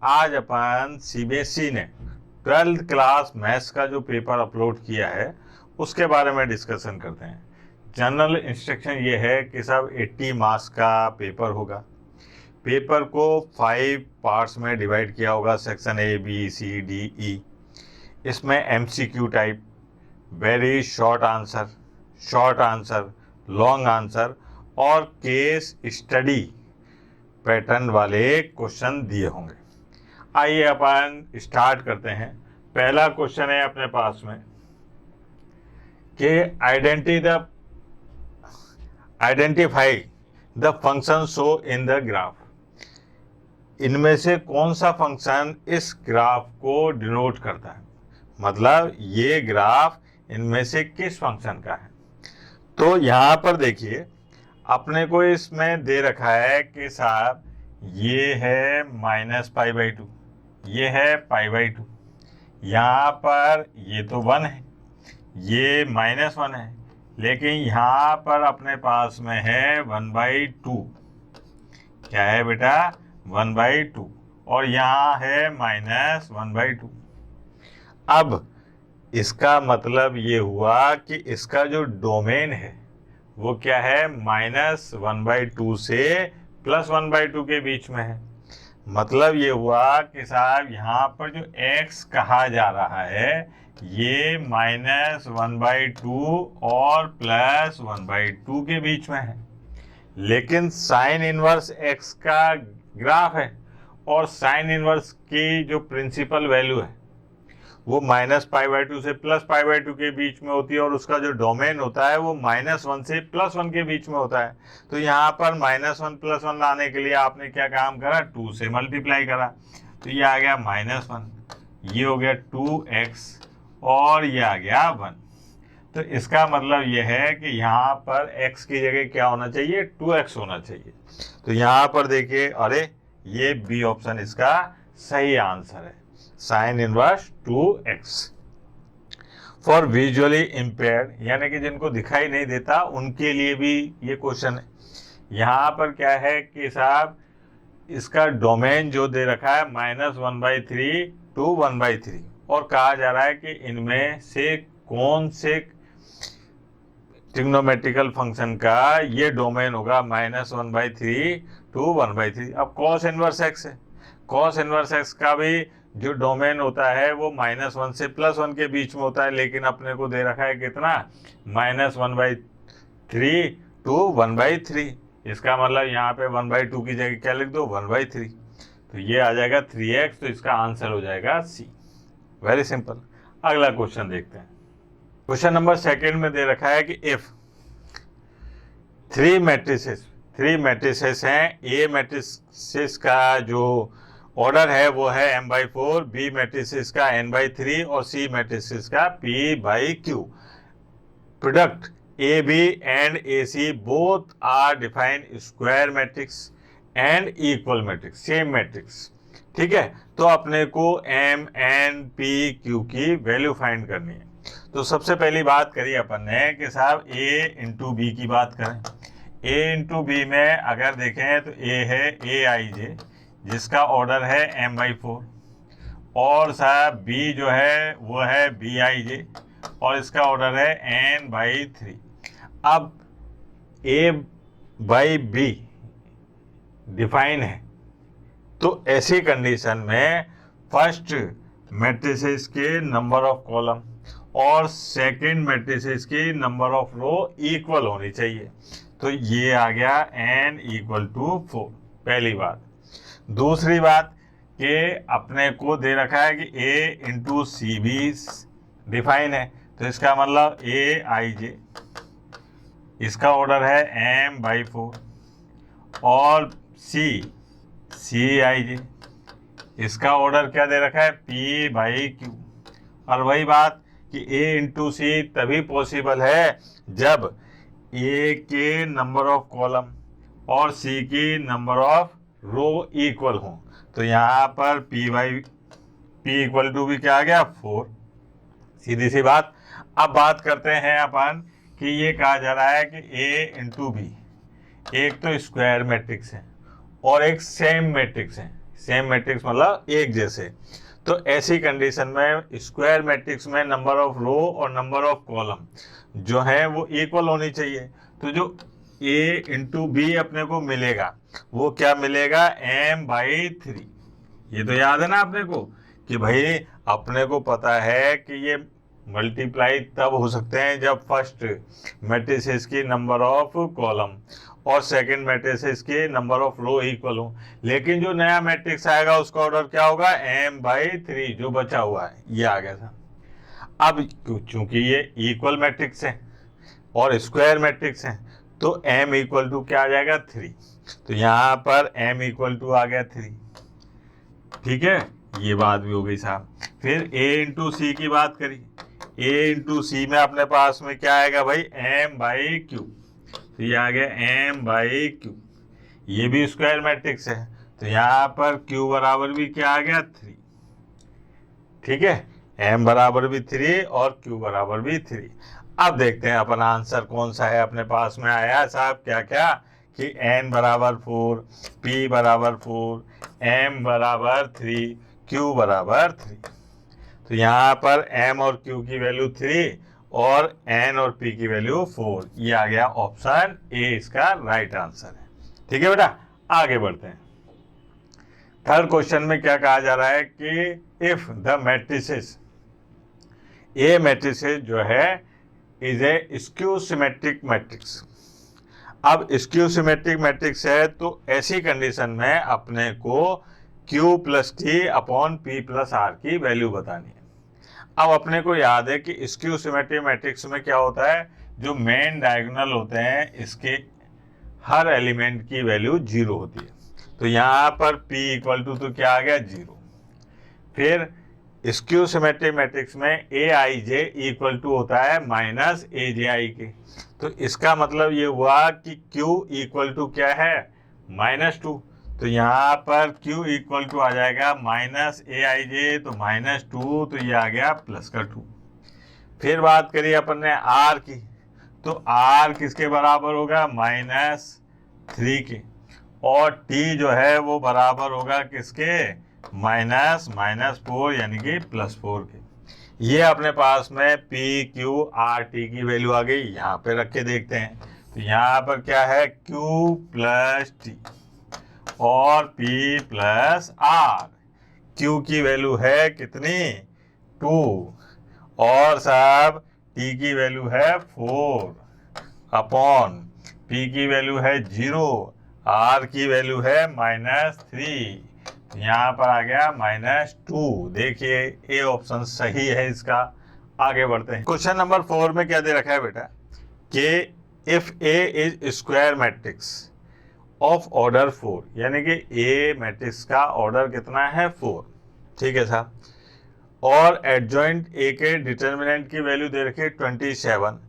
आज अपन सीबीएसई ने 12th class maths का जो पेपर अपलोड किया है उसके बारे में डिस्कशन करते हैं। जनरल इंस्ट्रक्शन ये है कि सब 80 मार्क्स का पेपर होगा। पेपर को 5 पार्ट्स में डिवाइड किया होगा, section A B C D E. इसमें MCQ type, very short answer, long answer और केस स्टडी पैटर्न वाले क्वेश्चन दिए होंगे। आइए अपन स्टार्ट करते हैं। पहला क्वेश्चन है अपने पास में कि identify the function show in the graph. इनमें से कौन सा फंक्शन इस ग्राफ को डिनोट करता है, मतलब ये ग्राफ इनमें से किस फंक्शन का है। तो यहाँ पर देखिए अपने को इसमें दे रखा है कि साहब ये है -π/2, ये है π/2, यहाँ पर ये तो 1 है, ये -1 है, लेकिन यहाँ पर अपने पास में है 1/2। क्या है बेटा? 1/2। और यहाँ है -1/2। अब इसका मतलब ये हुआ कि इसका जो डोमेन है वो क्या है, -1/2 से +1/2 के बीच में है। मतलब ये हुआ कि साहब यहाँ पर जो x कहा जा रहा है ये -1/2 और +1/2 के बीच में है। लेकिन साइन इनवर्स x का ग्राफ है और साइन इनवर्स की जो प्रिंसिपल वैल्यू है वो -π/2 से +π/2 के बीच में होती है और उसका जो डोमेन होता है वो -1 से +1 के बीच में होता है। तो यहाँ पर -1 +1 लाने के लिए आपने क्या काम करा, 2 से मल्टीप्लाई करा, तो ये आ गया -1, ये हो गया 2x और ये आ गया 1। तो इसका मतलब ये है कि यहाँ पर x की जगह क्या होना चाहिए, 2x होना चाहिए। तो यहाँ पर देखिए, अरे ये बी ऑप्शन इसका सही आंसर है, sine inverse 2x। For visually impaired, यानी कि जिनको दिखाई नहीं देता उनके लिए भी ये क्वेश्चन है। यहाँ पर क्या है कि साहब इसका डोमेन जो दे रखा है -1/3 to 1/3 और कहा जा रहा है कि इनमें से कौन से ट्रिग्नोमेट्रिकल फंक्शन का ये डोमेन होगा -1/3 to 1/3। अब cos इनवर्स x है, cos इनवर्स x का भी जो डोमेन होता है वो -1 से +1 के बीच में होता है, लेकिन अपने को दे रखा है कितना, -1/3 to 1/3। इसका मतलब यहाँ पे 1/2 की जगह क्या लिख दो, 1/3। तो ये आ जाएगा 3x, तो इसका आंसर हो जाएगा C। Very simple. अगला क्वेश्चन देखते हैं। क्वेश्चन नंबर 2 में दे रखा है कि इफ 3 मैट्रिसेस हैं, A मैट्रिसेस का जो ऑर्डर है वो है m/4, B मैट्रिसेस का n/3 और C मैट्रिसेस का p/q। Product AB and AC both are defined square matrix and equal matrix, same matrix. ठीक है, तो अपने को M, N, P, Q की वैल्यू फाइंड करनी है। तो सबसे पहली बात करी अपन ने कि साहब A × B की बात करें। A × B में अगर देखें तो A है Aij जिसका ऑर्डर है m/4 और साहब B जो है वो है Bij और इसका ऑर्डर है n/3। अब A/B डिफाइन है, तो ऐसी कंडीशन में फर्स्ट मैट्रिसेस के नंबर ऑफ कॉलम और सेकंड मैट्रिसेस की नंबर ऑफ रो इक्वल होनी चाहिए। तो ये आ गया n = 4, पहली बात। दूसरी बात कि अपने को दे रखा है कि A × C भी डिफाइन है, तो इसका मतलब Aij इसका ऑर्डर है m/4 और Cij इसका ऑर्डर क्या दे रखा है, p/q। और वही बात कि A × C तभी पॉसिबल है जब A के नंबर ऑफ कॉलम और C की नंबर ऑफ रो इक्वल हो। तो यहाँ पर p = भी क्या आ गया, 4। सीधी सी बात। अब बात करते हैं अपन कि ये कहा जा रहा है कि A × B एक तो स्क्वायर मैट्रिक्स है और एक सेम मैट्रिक्स है। सेम मैट्रिक्स मतलब एक जैसे। तो ऐसी कंडीशन में स्क्वायर मैट्रिक्स में नंबर ऑफ रो और नंबर ऑफ कॉलम जो है वो इक्वल होनी चाहिए। तो जो ए इंटू बी अपने को मिलेगा वो क्या मिलेगा, m/3। ये तो याद है ना अपने को कि भाई अपने को पता है कि ये मल्टीप्लाई तब हो सकते हैं जब फर्स्ट मैट्रिसेस की नंबर ऑफ कॉलम और सेकंड मैट्रिसेस के नंबर ऑफ रो इक्वल हो। लेकिन जो नया मैट्रिक्स आएगा उसका ऑर्डर क्या होगा, m/3 जो बचा हुआ है ये आ गया था। अब चूंकि ये इक्वल मैट्रिक्स है और स्क्वायर मैट्रिक्स है तो m इक्वल टू क्या आ जाएगा, 3। तो यहाँ पर m इक्वल टू आ गया 3। ठीक है, ये बात भी हो गई साहब। फिर a इंटू सी की बात करी, a इंटू सी में अपने पास में क्या आएगा भाई, m/q। तो ये आ गया m/q। ये भी स्क्वायर मैट्रिक्स है तो यहाँ पर q बराबर भी क्या आ गया, 3। ठीक है, m बराबर भी 3 और q बराबर भी 3। अब देखते हैं अपन आंसर कौन सा है अपने पास में आया साहब, क्या क्या कि n बराबर 4, p बराबर 4, m बराबर 3, q बराबर 3। तो यहाँ पर m और q की वैल्यू 3 और n और p की वैल्यू 4। ये आ गया ऑप्शन ए, इसका राइट आंसर है। ठीक है बेटा, आगे बढ़ते हैं। थर्ड क्वेश्चन में क्या कहा जा रहा है कि if the matrices, A matrices जो है is A skew symmetric matrix. अब स्क्यू सिमेट्रिक मैट्रिक्स है तो ऐसी कंडीशन में अपने को Q plus T upon P plus R की वैल्यू बतानी है। अब अपने को याद है कि स्क्यू सिमेट्रिक मैट्रिक्स में क्या होता है, जो मेन डायगोनल होते हैं इसके हर एलिमेंट की वैल्यू 0 होती है। तो यहाँ पर P इक्वल टू तो क्या आ गया, 0। फिर स्क्यू सिमेट्रिक मैट्रिक्स में aij इक्वल टू होता है माइनस aj के। तो इसका मतलब ये हुआ कि Q इक्वल टू क्या है, -2। तो यहाँ पर Q इक्वल टू आ जाएगा माइनस aij, तो -2, तो ये आ गया प्लस का 2। फिर बात करिए अपन ने R की, तो R किसके बराबर होगा, -3 के। और T जो है वो बराबर होगा किसके, -4 यानी कि +4 के। ये अपने पास में P Q R T की वैल्यू आ गई। यहाँ पे रख के देखते हैं तो यहाँ पर क्या है, Q प्लस T और P प्लस R। Q की वैल्यू है कितनी, 2 और साहब T की वैल्यू है 4 अपॉन P की वैल्यू है 0, R की वैल्यू है -3। यहाँ पर आ गया -2। देखिए ए ऑप्शन सही है इसका। आगे बढ़ते हैं। क्वेश्चन नंबर 4 में क्या दे रखा है बेटा कि if A is square matrix of order 4, यानी कि ए मैट्रिक्स का ऑर्डर कितना है, 4। ठीक है साहब, और एडजॉइंट ए के डिटर्मिनेंट की वैल्यू दे रखी है 27,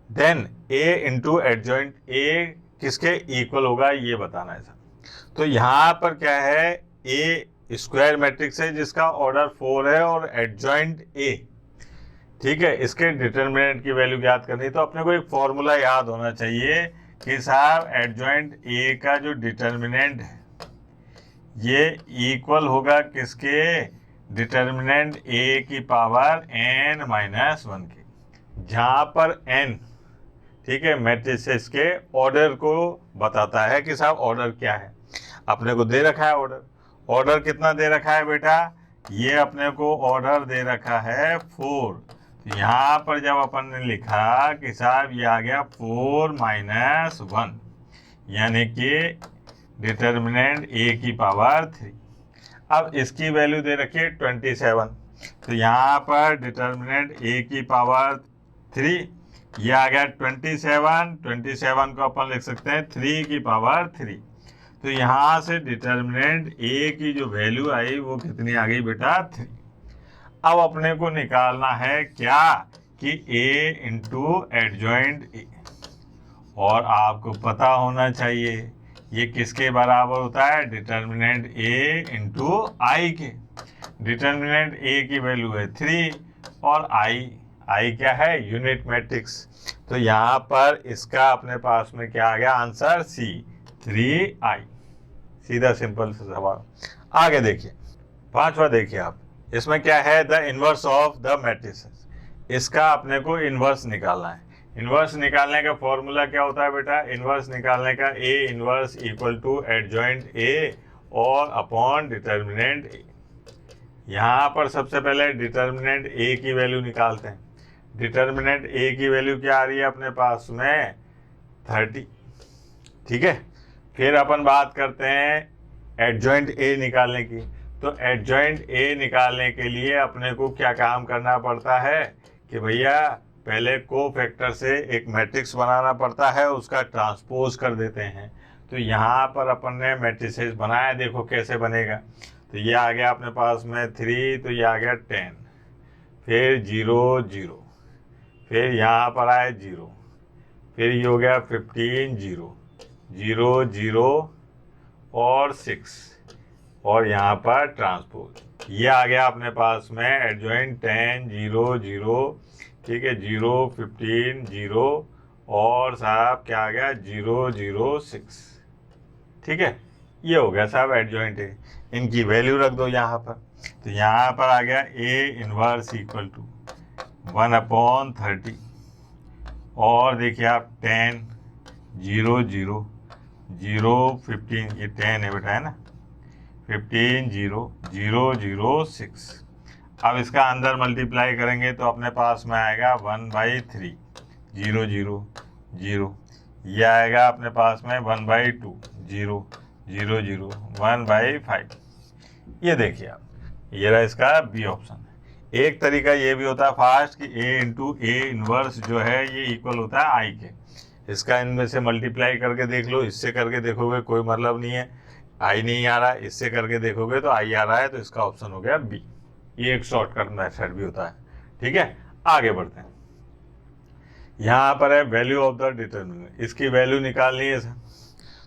then A into adjoint A किसके इक्वल होगा ये बताना है साहब। तो यहाँ पर क्या है, ए स्क्वायर मैट्रिक्स है जिसका ऑर्डर 4 है और एडजॉइंट ए। ठीक है, इसके डिटर्मिनेंट की वैल्यू ज्ञात करनी, तो अपने को एक फॉर्मूला याद होना चाहिए कि साहब एडजॉइंट ए का जो डिटर्मिनेंट है ये इक्वल होगा किसके, डिटर्मिनेंट ए की पावर n-1 के, जहाँ पर n, ठीक है, मैट्रिसेस के ऑर्डर को बताता है कि साहब ऑर्डर क्या है। अपने को दे रखा है ऑर्डर कितना दे रखा है बेटा, ये अपने को ऑर्डर दे रखा है 4। तो यहाँ पर जब अपन ने लिखा कि साहब ये आ गया 4-1, यानी कि डिटर्मिनेंट ए की पावर 3। अब इसकी वैल्यू दे रखी है 27, तो यहाँ पर डिटर्मिनेंट ए की पावर 3, ये आ गया 27 को अपन लिख सकते हैं 3 की पावर 3। तो यहाँ से डिटर्मिनेंट ए की जो वैल्यू आई वो कितनी आ गई बेटा, 3। अब अपने को निकालना है क्या कि ए इंटू एडजॉइंट ए, और आपको पता होना चाहिए ये किसके बराबर होता है, डिटर्मिनेंट ए इंटू आई के। डिटर्मिनेंट ए की वैल्यू है 3 और आई क्या है, यूनिट मैट्रिक्स। तो यहाँ पर इसका अपने पास में क्या आ गया आंसर, C 3i। सीधा सिंपल सा सवाल। आगे देखिए, पांचवा देखिए आप, इसमें क्या है, the inverse of the matrices. इसका अपने को इनवर्स निकालना है। इनवर्स निकालने का फॉर्मूला क्या होता है बेटा, इनवर्स निकालने का A inverse equal to adjoint A और अपॉन डिटर्मिनेंट ए। यहाँ पर सबसे पहले डिटर्मिनेंट ए की वैल्यू निकालते हैं। डिटर्मिनेंट ए की वैल्यू क्या आ रही है अपने पास में 30, ठीक है। फिर अपन बात करते हैं एडजॉइंट ए निकालने की। तो एडजॉइंट ए निकालने के लिए अपने को क्या काम करना पड़ता है कि भैया पहले कोफैक्टर से एक मैट्रिक्स बनाना पड़ता है, उसका ट्रांसपोज कर देते हैं। तो यहाँ पर अपन ने मैट्रिसेस बनाया, देखो कैसे बनेगा। तो ये आ गया अपने पास में 3, तो ये आ गया 10, फिर 0 0, फिर यहाँ पर आए 0, फिर ये हो गया 15 0 0 0 और 6, और यहाँ पर ट्रांसपोज। ये आ गया अपने पास में एडजॉइंट 10 0 0, ठीक है, 0 15 0 और साहब क्या आ गया 0 0 6, ठीक है। ये हो गया साहब एडजॉइंट है। इनकी वैल्यू रख दो यहाँ पर। तो यहाँ पर आ गया ए इनवर्स इक्वल टू 1/30, और देखिए आप 10 0 0 0 15, ये 10 है बेटा, है ना, 15 0 0 0 6। अब इसका अंदर मल्टीप्लाई करेंगे तो अपने पास में आएगा 1/3 0 0 0। ये आएगा अपने पास में 1/2 0 0 0 1/5। ये देखिए आप, ये रहा इसका बी ऑप्शन। एक तरीका ये भी होता है फास्ट कि ए इंटू ए इनवर्स जो है ये इक्वल होता है आई के। इसका इनमें से मल्टीप्लाई करके देख लो, इससे करके देखोगे कोई मतलब नहीं है, आई नहीं आ रहा है, इससे करके देखोगे तो आई आ रहा है, तो इसका ऑप्शन हो गया बी। ये एक शॉर्टकट मेथड भी होता है, ठीक है। आगे बढ़ते हैं। यहाँ पर है वैल्यू ऑफ द डिटर्मिनेंट, इसकी वैल्यू निकालनी है सर।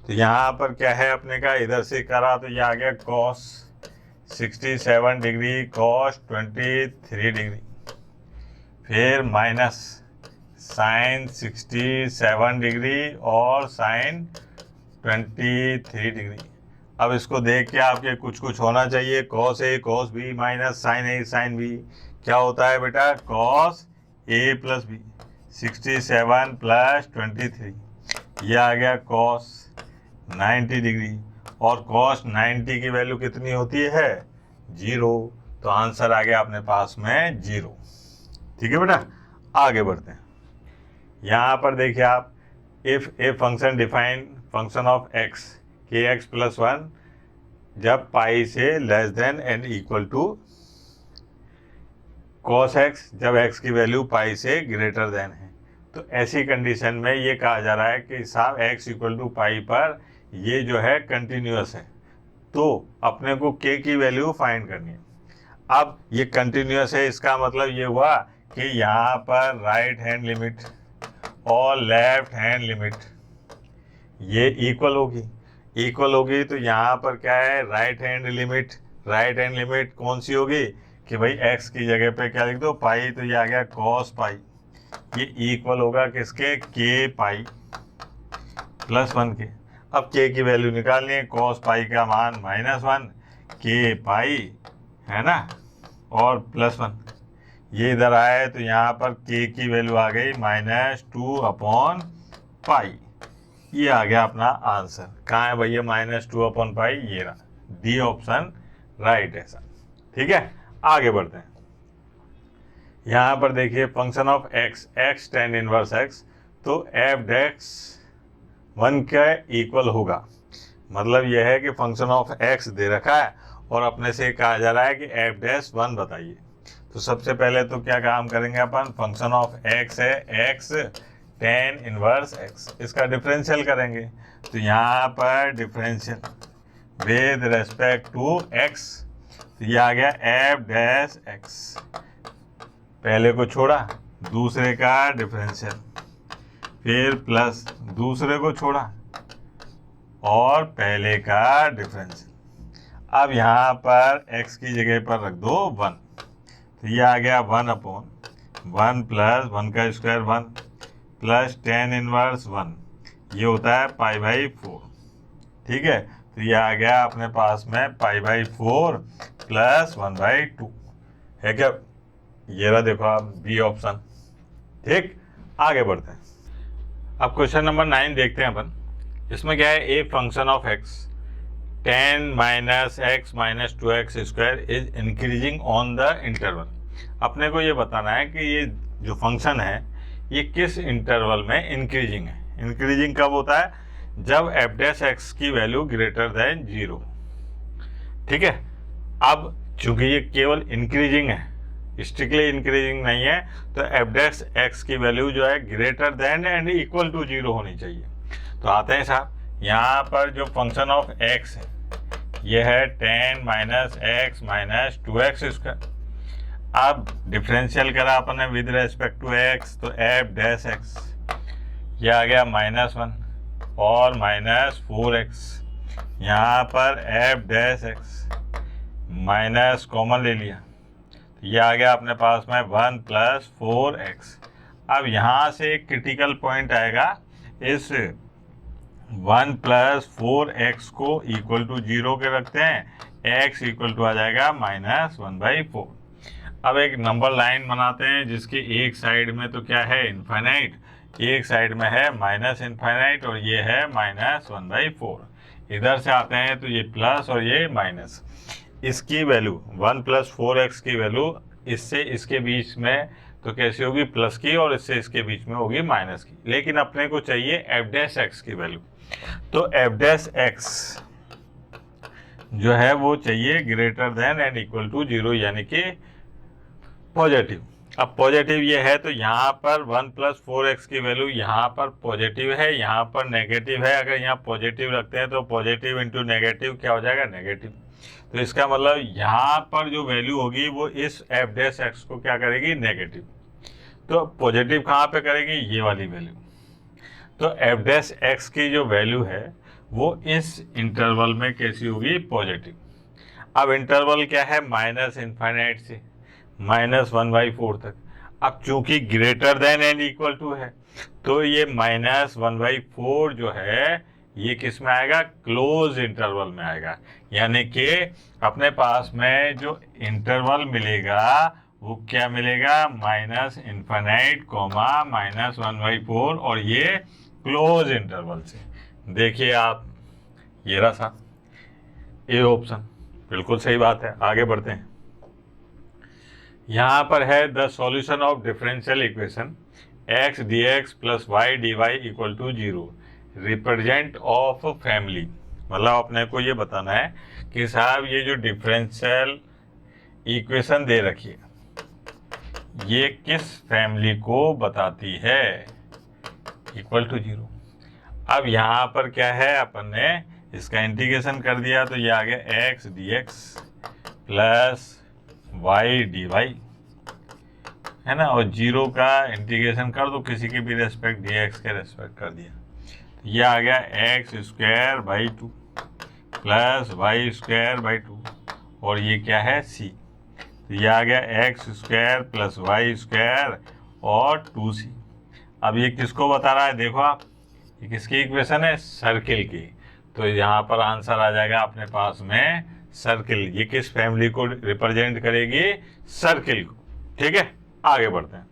तो यहाँ पर क्या है अपने का, इधर से करा तो ये आ गया cos 67 डिग्री cos 23 डिग्री, फिर माइनस साइन 67 डिग्री और साइन 23 डिग्री। अब इसको देख के आपके कुछ होना चाहिए, cos A cos B minus sine A sine B। क्या होता है बेटा, cos A plus B 67 plus 23, ये आ गया cos 90 डिग्री, और cos 90 की वैल्यू कितनी होती है 0। तो आंसर आ गया अपने पास में 0, ठीक है बेटा। आगे बढ़ते हैं। यहाँ पर देखिए आप, if a function define function of x kx plus 1 जब पाई से less than and equal to cos x जब x की वैल्यू पाई से ग्रेटर देन है। तो ऐसी कंडीशन में ये कहा जा रहा है कि साहब x इक्वल टू पाई पर ये जो है कंटिन्यूअस है, तो अपने को k की वैल्यू फाइंड करनी है। अब ये कंटिन्यूअस है, इसका मतलब ये हुआ कि यहाँ पर राइट हैंड लिमिट और लेफ्ट हैंड लिमिट ये इक्वल होगी। तो यहाँ पर क्या है, राइट हैंड लिमिट कौन सी होगी कि भाई x की जगह पे क्या लिख दो पाई, तो ये आ गया cos पाई, ये इक्वल होगा किसके, k पाई प्लस 1 के। अब k की वैल्यू निकालनी है, cos पाई का मान -1 k पाई है ना, और प्लस 1 ये इधर आए तो यहाँ पर k की वैल्यू आ गई -2/पाई। ये आ गया अपना आंसर। कहाँ है भैया -2/पाई, ये रहा, डी ऑप्शन राइट है सर, ठीक है। आगे बढ़ते हैं। यहाँ पर देखिए function of x tan inverse x, तो f(x)(1) के इक्वल होगा। मतलब यह है कि फंक्शन ऑफ x दे रखा है और अपने से कहा जा रहा है कि f'(1) बताइए। तो सबसे पहले तो क्या काम करेंगे अपन, फंक्शन ऑफ x है x tan इनवर्स x, इसका डिफरेंशियल करेंगे। तो यहाँ पर differential with respect to x, तो ये आ गया f'(x), पहले को छोड़ा दूसरे का डिफरेंशियल, फिर प्लस दूसरे को छोड़ा और पहले का डिफरेंशियल। अब यहाँ पर x की जगह पर रख दो 1, तो ये आ गया 1/1 प्लस 1 का स्क्वायर 1 प्लस tan इनवर्स 1, ये होता है π/4, ठीक है। तो तो ये आ गया अपने पास में π/4 प्लस 1/2 है क्या? ये रहा, देखो आप बी ऑप्शन। ठीक, आगे बढ़ते हैं। अब क्वेश्चन नंबर 9 देखते हैं अपन। इसमें क्या है, a function of x 10 - x - 2x² is increasing on the interval. अपने को ये बताना है कि ये जो फंक्शन है ये किस इंटरवल में इंक्रीजिंग है। इंक्रीजिंग कब होता है? जब f' की वैल्यू ग्रेटर देन 0। ठीक है, अब चूंकि ये केवल इंक्रीजिंग है, स्ट्रिक्टली इंक्रीजिंग नहीं है, तो f' की वैल्यू जो है greater than and equal to 0 होनी चाहिए। तो आते हैं साहब, यहाँ पर जो फंक्शन ऑफ x है ये है 10 - x - 2x²। अब डिफरेंशियल करा अपने विद रेस्पेक्ट टू x, तो f'(x) ये आ गया -1 और -4x। यहाँ पर f'(x) माइनस कॉमन ले लिया, तो ये आ गया अपने पास में 1 + 4x। अब यहाँ से एक क्रिटिकल पॉइंट आएगा, इस 1 + 4x को इक्वल टू 0 के रखते हैं, x इक्वल टू आ जाएगा -1/4। अब एक नंबर लाइन बनाते हैं जिसकी एक साइड में तो क्या है, इनफाइनाइट, एक साइड में है -इनफाइनाइट और ये है -1/4। इधर से आते हैं तो ये प्लस और ये माइनस। इसकी वैल्यू 1 + 4x की वैल्यू इससे इसके बीच में तो कैसी होगी, प्लस की, और इससे इसके बीच में होगी माइनस की। लेकिन अपने को चाहिए f'(x) की वैल्यू, तो f'(x) जो है वो चाहिए greater than and equal to 0, यानी कि पॉजिटिव। अब पॉजिटिव ये है तो यहाँ पर 1 + 4x की वैल्यू यहाँ पर पॉजिटिव है, यहाँ पर नेगेटिव है। अगर यहाँ पॉजिटिव रखते हैं तो पॉजिटिव इंटू नेगेटिव क्या हो जाएगा, नेगेटिव। तो इसका मतलब यहाँ पर जो वैल्यू होगी वो इस f'(x) को क्या करेगी, नेगेटिव। तो पॉजिटिव कहाँ पे करेगी, ये वाली वैल्यू। तो f'(x) की जो वैल्यू है वो इस इंटरवल में कैसी होगी, पॉजिटिव। अब इंटरवल क्या है, -इनफाइनाइट से -1/4 तक। अब चूंकि greater than and equal to है तो ये -1/4 जो है ये किस में आएगा, क्लोज इंटरवल में आएगा। यानी कि अपने पास में जो इंटरवल मिलेगा वो क्या मिलेगा, -इनफाइनाइट, -1/4, और ये क्लोज इंटरवल से। देखिए आप, ये रहा था ए ऑप्शन, बिल्कुल सही बात है। आगे बढ़ते हैं। यहाँ पर है the solution of differential equation x dx + y dy = 0 represent of family. मतलब अपने को ये बताना है कि साहब ये जो डिफरेंशियल इक्वेशन दे रखी है ये किस फैमिली को बताती है, इक्वल टू 0। अब यहाँ पर क्या है, अपन ने इसका इंटीग्रेशन कर दिया तो ये आ गया x dx + y dy, है ना, और 0 का इंटीग्रेशन कर दो किसी के भी रेस्पेक्ट, dx के रेस्पेक्ट कर दिया, ये आ गया x²/2 + y²/2, और ये क्या है, c। तो ये आ गया x² + y² और 2c। अब ये किसको बता रहा है, देखो आप, ये किसकी इक्वेशन है, सर्किल की। तो यहाँ पर आंसर आ जाएगा अपने पास में सर्किल। ये किस फैमिली को रिप्रेजेंट करेगी, सर्किल को। ठीक है, आगे बढ़ते हैं।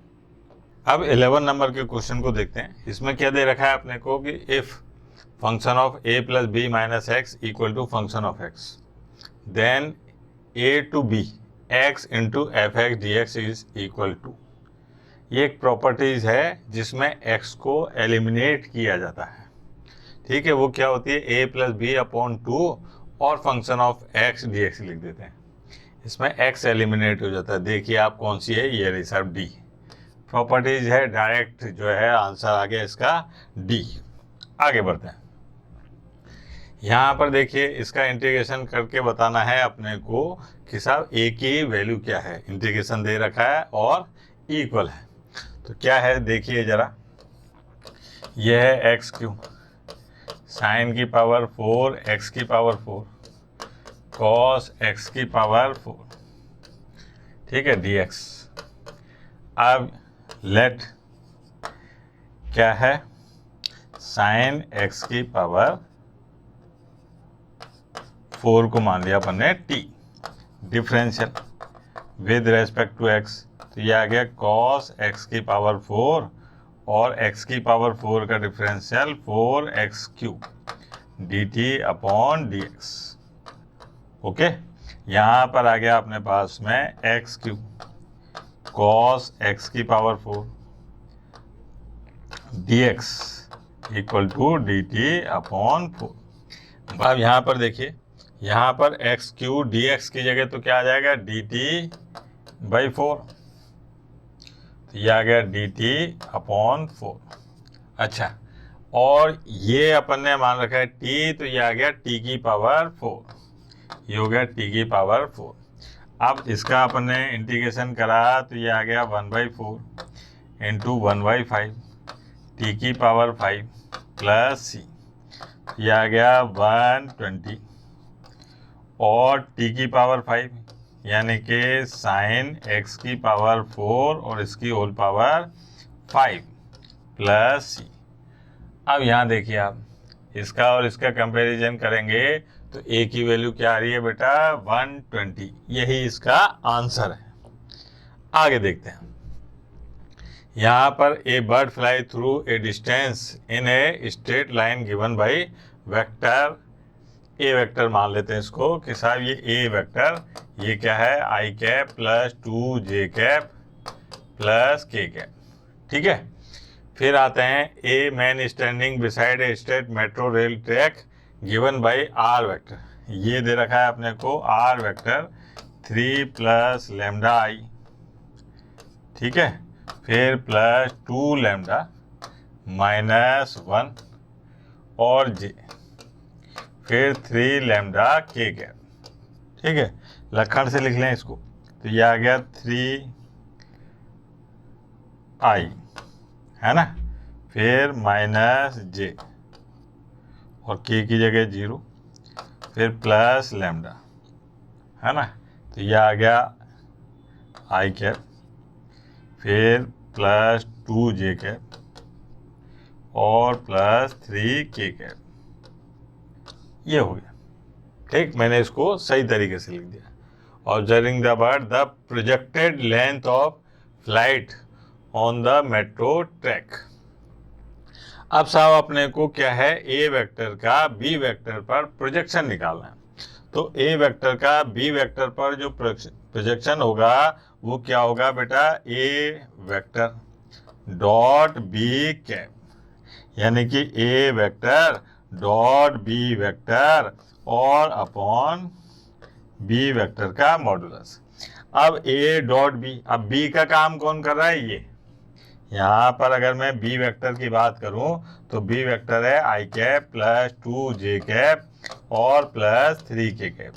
अब 11 नंबर के क्वेश्चन को देखते हैं। इसमें क्या दे रखा है अपने को कि if function of a + b - x equal to function of x, then a to b x × f(x) dx is equal to. ये एक प्रॉपर्टीज है जिसमें x को एलिमिनेट किया जाता है। ठीक है, वो क्या होती है, a + b/2 और फंक्शन ऑफ x dx लिख देते हैं। इसमें x एलिमिनेट हो जाता है। देखिए आप कौन सी है, ये रही साहब डी प्रॉपर्टीज है। डायरेक्ट जो है आंसर आ गया इसका डी। आगे बढ़ते हैं। यहाँ पर देखिए इसका इंटीग्रेशन करके बताना है अपने को कि साहब a की वैल्यू क्या है। इंटीग्रेशन दे रखा है और इक्वल है, तो क्या है देखिए जरा, यह है x³ sin की पावर 4 x की पावर 4 cos x की पावर 4, ठीक है, dx। अब लेट क्या है, sin x की पावर 4 को मान लिया अपन ने t, differential with respect to x, तो ये आ गया cos x की पावर 4 और x की पावर 4 का differential 4x³ dt upon dx। Okay, यहाँ पर आ गया अपने पास में x³ cos x की power 4 dx equal to dt upon 4। अब यहाँ पर देखिए, यहाँ पर x³ dx की जगह तो क्या आ जाएगा dt/4, तो ये आ गया dt अपॉन 4। अच्छा, और ये अपन ने मान रखा है t, तो ये आ गया t की पावर 4, ये हो गया t की पावर 4। अब इसका अपन ने इंटीग्रेशन करा तो ये आ गया 1/4 इंटू 1/5 t की पावर 5 प्लस c, ये आ गया 120 और t की पावर 5 यानी कि साइन x की पावर 4 और इसकी होल पावर 5 प्लस c। अब यहाँ देखिए आप इसका और इसका कंपैरिजन करेंगे तो a की वैल्यू क्या आ रही है बेटा 120, यही इसका आंसर है। आगे देखते हैं, यहाँ पर a bird fly through a distance in a straight line given by vector, A vector मान लेते हैं इसको कि साहब ये ए वेक्टर, ये क्या है i cap plus 2j cap plus k cap. ठीक है, फिर आते हैं a man standing beside a straight metro rail track given by R vector, ये दे रखा है अपने को R vector 3 plus lambda i, ठीक है, फिर प्लस 2 लैम्डा माइनस 1 और j, फिर 3 लैम्डा k कैप। ठीक है, लखन से लिख लें इसको, तो ये आ गया 3i है ना, फिर माइनस j और k की जगह 0, फिर प्लस लैम्डा है ना, तो ये आ गया i कैप, फिर प्लस 2j कैप और प्लस 3k कैप, ये हो गया। ठीक, मैंने इसको सही तरीके से लिख दिया। Observing the bird, the projected length of flight on the metro track. अब साहब अपने को क्या है, ए वेक्टर का बी वेक्टर पर प्रोजेक्शन निकालना है। तो ए वेक्टर का बी वेक्टर पर जो प्रोजेक्शन होगा वो क्या होगा बेटा, ए वेक्टर डॉट बी कैप, यानी कि ए वेक्टर डॉट बी वेक्टर और अपॉन बी वेक्टर का मॉडुलस। अब ए डॉट बी, अब बी का काम कौन कर रहा है, ये यहाँ पर अगर मैं बी वेक्टर की बात करूँ तो बी वेक्टर है i cap plus 2j cap और प्लस 3k कैप।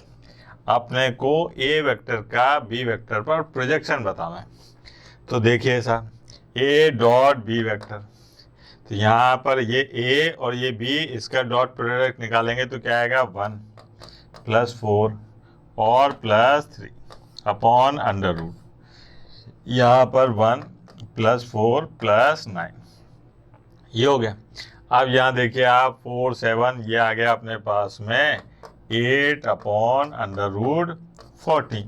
अपने को ए वेक्टर का बी वेक्टर पर प्रोजेक्शन बताना है, तो देखिए ऐसा ए डॉट बी वेक्टर, तो यहाँ पर ये a और ये b, इसका डॉट प्रोडक्ट निकालेंगे तो क्या आएगा 1 प्लस 4 और प्लस 3 अपॉन अंडर रूट, यहाँ पर 1 प्लस 4 प्लस 9, ये हो गया। अब यहाँ देखिए आप 4 7, ये आ गया अपने पास में 8 अपॉन अंडर रूट 14,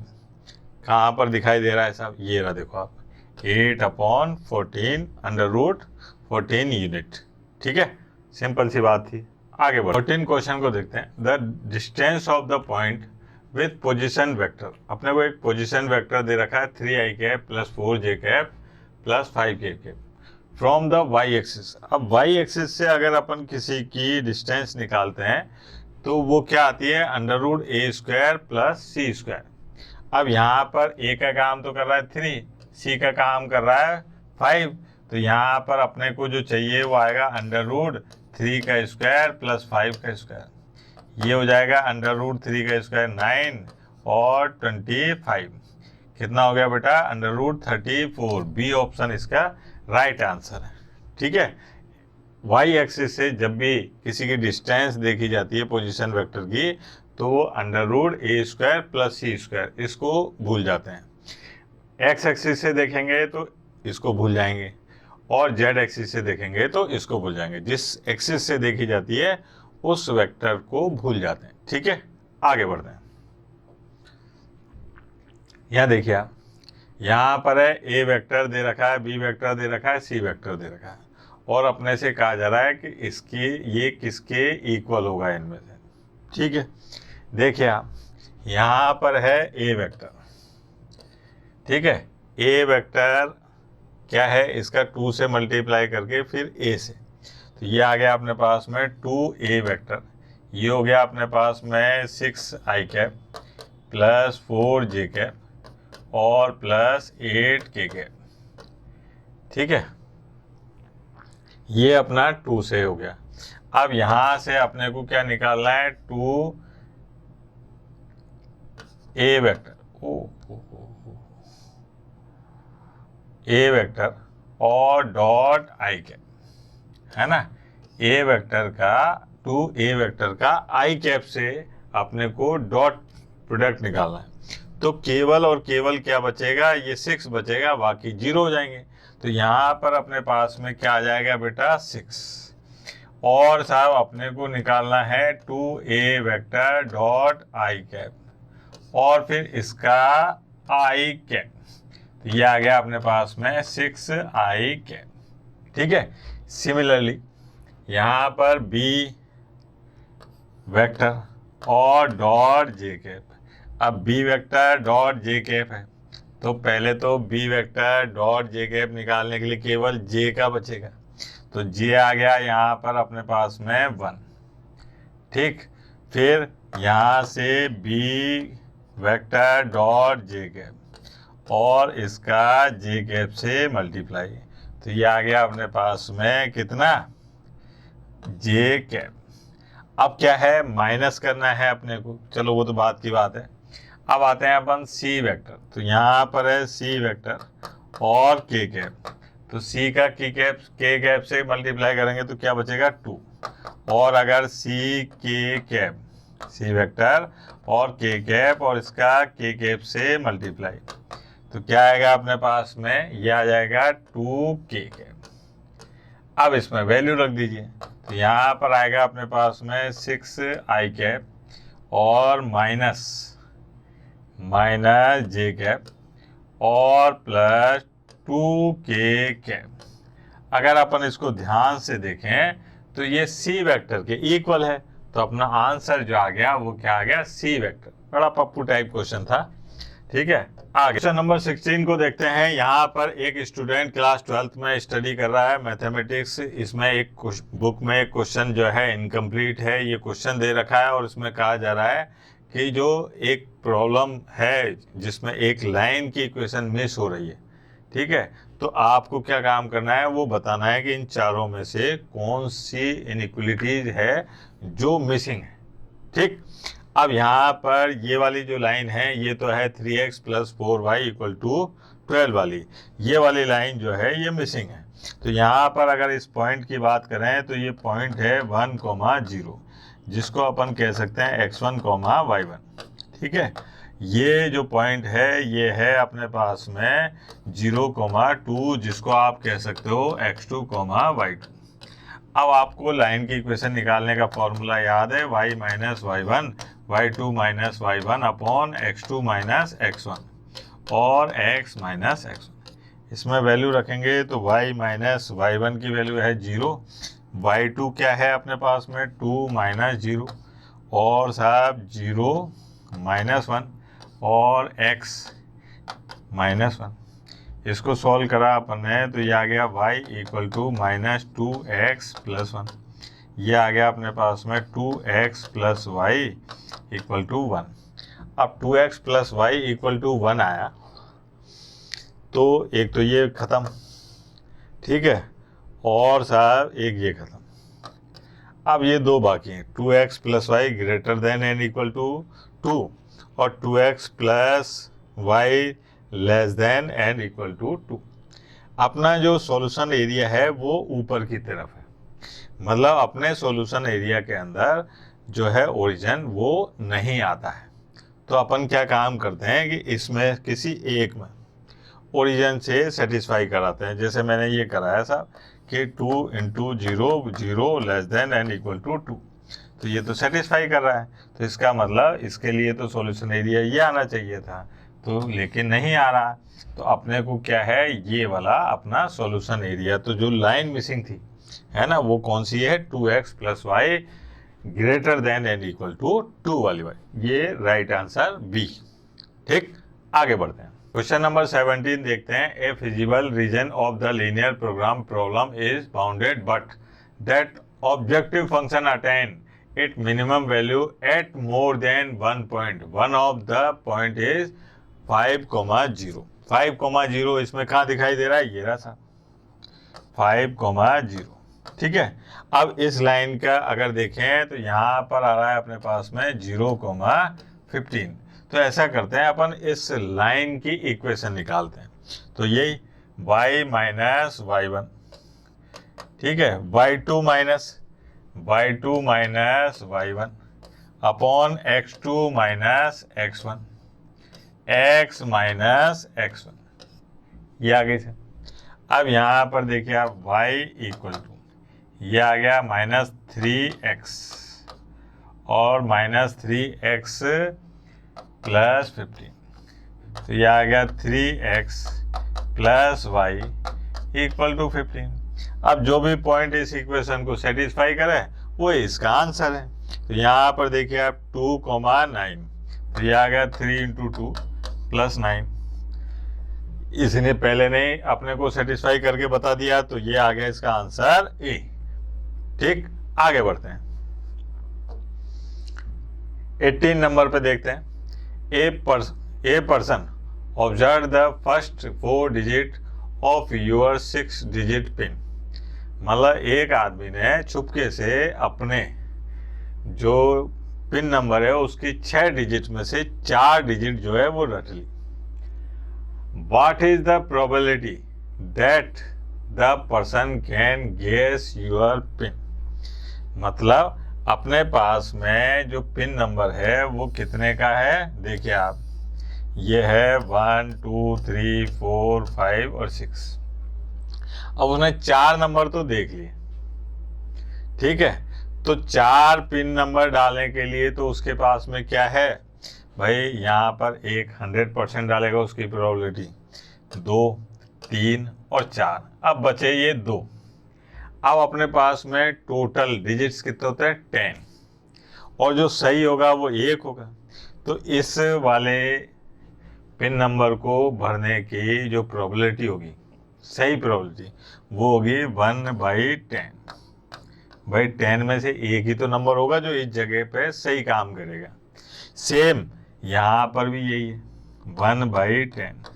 कहाँ पर दिखाई दे रहा है साहब, ये रहा देखो आप 8 अपॉन 14 अंडर रूट 14 यूनिट। ठीक है, सिंपल सी बात थी। आगे बढ़ो, 14 क्वेश्चन को देखते हैं। The distance of the point with position vector, अपने को एक पोजीशन वेक्टर दे रखा है 3i cap plus 4j cap plus 5k cap from the Y axis. अब वाई एक्सिस से अगर अपन किसी की डिस्टेंस निकालते हैं तो वो क्या आती है, under root a square plus c square. अब यहाँ पर a का काम तो कर रहा है 3, c का काम कर रहा है 5, तो यहाँ पर अपने को जो चाहिए वो आएगा अंडर रूट 3 का स्क्वायर प्लस 5 का स्क्वायर, ये हो जाएगा अंडर रूट 3 का स्क्वायर 9 और 25, कितना हो गया बेटा अंडर रूट 34। बी ऑप्शन इसका राइट आंसर है। ठीक है, वाई एक्सिस से जब भी किसी की डिस्टेंस देखी जाती है पोजीशन वेक्टर की तो वो under root a square plus c square, इसको भूल जाते हैं। एक्स एक्सिस से देखेंगे तो इसको भूल जाएंगे और जेड एक्सिस से देखेंगे तो इसको भूल जाएंगे। जिस एक्सिस से देखी जाती है उस वेक्टर को भूल जाते हैं। ठीक है, आगे बढ़ते हैं। यहाँ देखिए आप, यहाँ पर है ए वेक्टर दे रखा है, बी वेक्टर दे रखा है, सी वेक्टर दे रखा है, और अपने से कहा जा रहा है कि इसकी ये किसके इक्वल होगा इनमें से। ठीक है, देखिए आप, यहाँ पर है ए वेक्टर। ठीक है, ए वेक्टर क्या है, इसका 2 से मल्टीप्लाई करके फिर ए से, तो ये आ गया अपने पास में 2a वेक्टर। ये हो गया अपने पास में 6i cap plus 4j cap और प्लस 8k कैप। ठीक है, ये अपना 2 से हो गया। अब यहां से अपने को क्या निकालना है, 2a वेक्टर, ए वेक्टर और डॉट आई कैप, है ना। ए वेक्टर का 2a वेक्टर का आई कैप से अपने को डॉट प्रोडक्ट निकालना है। तो केवल और केवल क्या बचेगा, ये 6 बचेगा, बाकी 0 हो जाएंगे। तो यहाँ पर अपने पास में क्या आ जाएगा बेटा, 6। और साहब अपने को निकालना है 2a vector dot I cap और फिर इसका आई कैप, तो ये आ गया अपने पास में 6i कैप। ठीक है, सिमिलरली यहाँ पर बी वेक्टर और डॉट जे कैप। अब B vector dot J cap है, तो पहले तो B vector dot J cap निकालने के लिए केवल जे का बचेगा, तो जे आ गया यहाँ पर अपने पास में 1। ठीक, फिर यहाँ से B vector dot J cap और इसका जे कैप से मल्टीप्लाई, तो ये आ गया अपने पास में कितना, जे कैप। अब क्या है, माइनस करना है अपने को, चलो वो तो बात की बात है। अब आते हैं अपन सी वेक्टर, तो यहाँ पर है सी वेक्टर और के कैप, तो सी का के कैप से मल्टीप्लाई करेंगे तो क्या बचेगा, 2। और अगर सी के कैप, सी वेक्टर और के कैप और इसका के कैप से मल्टीप्लाई, तो क्या आएगा अपने पास में, ये आ जाएगा 2k कैप। अब इसमें वैल्यू रख दीजिए, तो यहाँ पर आएगा अपने पास में 6i कैप और माइनस जे कैप और प्लस 2k कैप। अगर अपन इसको ध्यान से देखें तो ये सी वेक्टर के इक्वल है, तो अपना आंसर जो आ गया वो क्या आ गया, सी वेक्टर। बड़ा पप्पू टाइप क्वेश्चन था। ठीक है, आगे क्वेश्चन नंबर 16 को देखते हैं। यहाँ पर एक स्टूडेंट क्लास 12th में स्टडी कर रहा है मैथमेटिक्स। इसमें एक बुक में एक क्वेश्चन जो है इनकम्प्लीट है, ये क्वेश्चन दे रखा है और इसमें कहा जा रहा है कि जो एक प्रॉब्लम है जिसमें एक लाइन की इक्वेशन मिस हो रही है। ठीक है, तो आपको क्या काम करना है, वो बताना है कि इन चारों में से कौन सी इनइक्वलिटीज है जो मिसिंग है। ठीक, अब यहाँ पर ये वाली जो लाइन है ये तो है 3x + 4y = 12 वाली, ये वाली लाइन जो है ये मिसिंग है। तो यहाँ पर अगर इस पॉइंट की बात करें तो ये पॉइंट है 1, 0, जिसको अपन कह सकते हैं x1, y1। ठीक है, ये जो पॉइंट है ये है अपने पास में 0, 2, जिसको आप कह सकते हो x2, y2। अब आपको लाइन की इक्वेशन निकालने का फॉर्मूला याद है, y - y1 y2 - y1 upon x2 - x1 और x - x1। इसमें वैल्यू रखेंगे तो y - y1 की वैल्यू है 0, y2 क्या है अपने पास में 2 - 0 और साहब 0 - 1 और x - 1। इसको सॉल्व करा अपन ने तो ये आ गया y = -2x + 1। ये आ गया अपने पास में 2x + y = 1। अब 2x + y = 1 आया तो एक तो ये ख़त्म, ठीक है, और साहब एक ये ख़त्म। अब ये दो बाकी हैं, 2x + y > n = 2 और 2x + y n = 2। अपना जो सॉल्यूशन एरिया है वो ऊपर की तरफ है, मतलब अपने सॉल्यूशन एरिया के अंदर जो है ओरिजिन वो नहीं आता है। तो अपन क्या काम करते हैं कि इसमें किसी एक में ओरिजिन से सेटिस्फाई कराते हैं। जैसे मैंने ये कराया साहब कि 2 × 0 0 n = 2। तो ये तो सेटिस्फाई कर रहा है, तो इसका मतलब इसके लिए तो सॉल्यूशन एरिया ये आना चाहिए था, तो लेकिन नहीं आ रहा। तो अपने को क्या है, ये वाला अपना सॉल्यूशन एरिया, तो जो लाइन मिसिंग थी है ना, वो कौन सी है, 2x + y greater than and equal to 2 वाली वाली, ये राइट आंसर बी। ठीक, आगे बढ़ते हैं। क्वेश्चन नंबर 17 देखते हैं। A feasible region of the linear program problem is bounded but that objective function attain it minimum value at more than 1 point. One of the point is 5,0। 5,0 इसमें कहाँ दिखाई दे रहा है, ये रहा था 5,0। ठीक है, अब इस लाइन का अगर देखें तो यहाँ पर आ रहा है अपने पास में 0,15। तो ऐसा करते हैं, अपन इस लाइन की इक्वेशन निकालते हैं। तो यही y माइनस y1, ठीक है, y2 minus y1 upon x2 minus x1, x minus x1, ये आगे से। अब यहाँ पर देखिए आप y इक्वल टू, ये आ गया -3x और -3x + 15, तो ये आ गया 3x + y = 15। अब जो भी पॉइंट इस इक्वेशन को सेटिस्फाई करे वो इसका आंसर है। तो यहाँ पर देखिए आप 2,9, तो ये आ गया 3 × 2 + 9। इसने पहले ने अपने को सेटिस्फाई करके बता दिया, तो ये आ गया इसका आंसर ए। ठीक, आगे बढ़ते हैं। 18 नंबर पे देखते हैं। A person observe the first 4 digit of your 6 digit pin. मतलब एक आदमी ने चुपके से अपने जो पिन नंबर है उसकी 6 डिजिट में से 4 डिजिट जो है वो रट ली। What is the probability that the person can guess your pin? मतलब अपने पास में जो पिन नंबर है वो कितने का है, देखिए आप, ये है 1 2 3 4 5 और 6। अब उसने 4 नंबर तो देख लिए, ठीक है, तो 4 पिन नंबर डालने के लिए तो उसके पास में क्या है भाई, यहाँ पर एक 100% डालेगा उसकी प्रोबेबिलिटी, 2 3 और 4, अब बचे ये 2। अब अपने पास में टोटल डिजिट्स कितने होते हैं, 10, और जो सही होगा वो 1 होगा। तो इस वाले पिन नंबर को भरने की जो प्रोबेबिलिटी होगी, सही प्रोबेबिलिटी, वो होगी 1/10। भाई 10 में से एक ही तो नंबर होगा जो इस जगह पे सही काम करेगा। सेम यहाँ पर भी यही है, 1/10।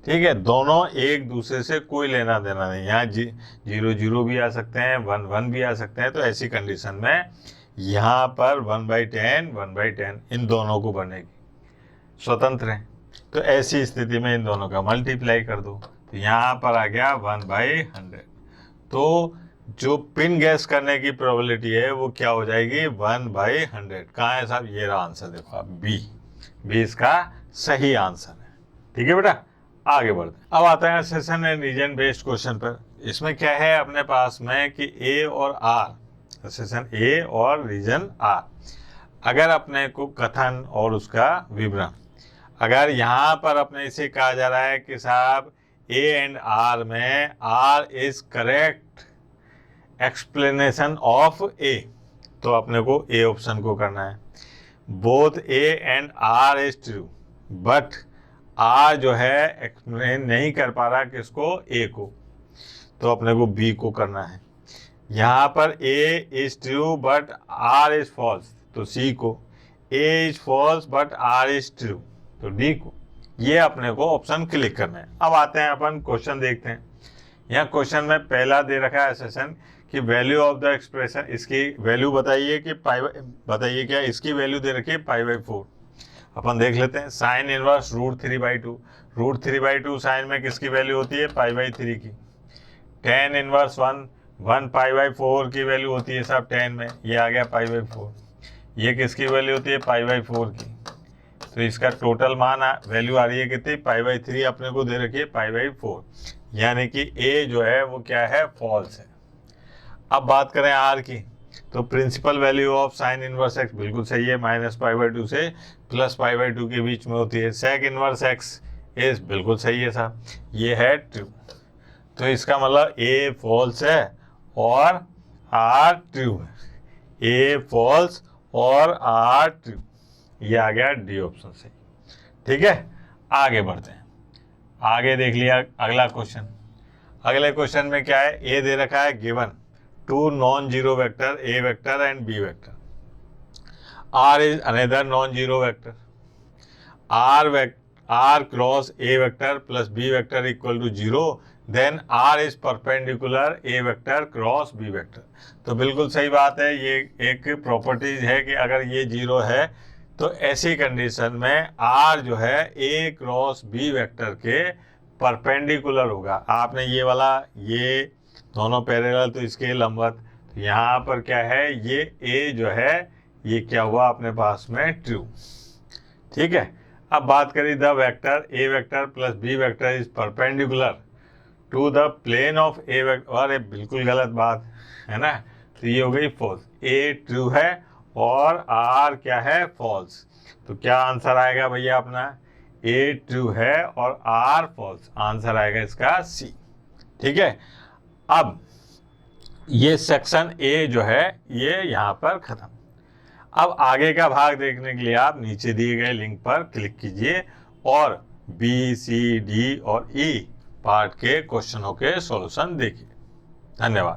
ठीक है, दोनों एक दूसरे से कोई लेना देना नहीं। यहाँ 0 भी आ सकते हैं, 1 भी आ सकते हैं। तो ऐसी कंडीशन में यहाँ पर 1/10 इन दोनों को भरने की स्वतंत्र है। तो ऐसी स्थिति में इन दोनों का मल्टीप्लाई कर दो, तो यहाँ पर आ गया 1/100। तो जो पिन गैस करने की प्रोबेबिलिटी है वो क्या हो जाएगी, 1/100। कहाँ है साहब, ये रहा आंसर, देखो आप, बी इसका सही आंसर है। ठीक है बेटा, आगे बढ़ते हैं। अब आता है assertion and reason based question पर। इसमें क्या है अपने पास में कि ए और आर, सेशन ए और रीजन आर, अगर अपने को कथन और उसका विवरण, अगर यहाँ पर अपने इसे कहा जा रहा है कि साहब ए एंड आर में R is correct explanation of A, तो अपने को ए ऑप्शन को करना है। Both A and R is true, but R जो है एक्सप्लेन नहीं कर पा रहा किसको, ए को, तो अपने को बी को करना है। यहाँ पर A is true but R is false, तो सी को। A is false but R is true, तो डी को। ये अपने को ऑप्शन क्लिक करना है। अब आते हैं अपन क्वेश्चन देखते हैं। यहाँ क्वेश्चन में पहला दे रखा है सेशन कि वैल्यू ऑफ द एक्सप्रेशन, इसकी वैल्यू बताइए कि बताइए क्या इसकी वैल्यू दे रखी है π/4। अपन देख लेते हैं। साइन इनवर्स √3/2, √3/2 साइन में किसकी वैल्यू होती है, π/3 की। tan इनवर्स 1 π/4 की वैल्यू होती है सब 10 में, ये आ गया π/4। ये किसकी वैल्यू होती है, π/4 की। तो इसका टोटल मान वैल्यू आ रही है कितनी, π/3 अपने को दे रखी है π/4, यानी कि ए जो है वो क्या है, फॉल्स है। अब बात करें आर की, तो principal value of sine inverse X बिल्कुल सही है, -π/2 से +π/2 के बीच में होती है। सेक इनवर्स एक्स इज बिल्कुल सही है साहब, ये है ट्रू। तो इसका मतलब ए फॉल्स है और आर ट्रू है, ए फॉल्स और आर ट्रू, ये आ गया डी ऑप्शन सही। ठीक है, आगे बढ़ते हैं। आगे देख लिया अगला क्वेश्चन। अगले क्वेश्चन में क्या है, ए दे रखा है given 2 non zero vector A vector and B vector, R is another non zero vector, R cross A vector plus B vector equal to 0, then R is perpendicular A vector cross B vector. तो बिल्कुल सही बात है, ये एक properties है कि अगर ये 0 है तो ऐसी कंडीशन में आर जो है ए क्रॉस बी वेक्टर के परपेंडिकुलर होगा। आपने ये वाला, ये दोनों पैरेलल तो इसके लंबवत, तो यहाँ पर क्या है, ये ए जो है ये क्या हुआ अपने पास में ट्रू। ठीक है, अब बात करें the vector A vector plus B vector is perpendicular to the plane of A vector. अरे बिल्कुल गलत बात है ना, तो ये हो गई फॉल्स, ए ट्रू है और आर क्या है, फॉल्स। तो क्या आंसर आएगा भैया अपना, ए ट्रू है और आर फॉल्स, आंसर आएगा इसका सी। ठीक है, अब ये सेक्शन ए जो है ये यहाँ पर खत्म। अब आगे का भाग देखने के लिए आप नीचे दिए गए लिंक पर क्लिक कीजिए और बी, सी, डी और ई पार्ट के क्वेश्चनों के सॉल्यूशन देखिए। धन्यवाद।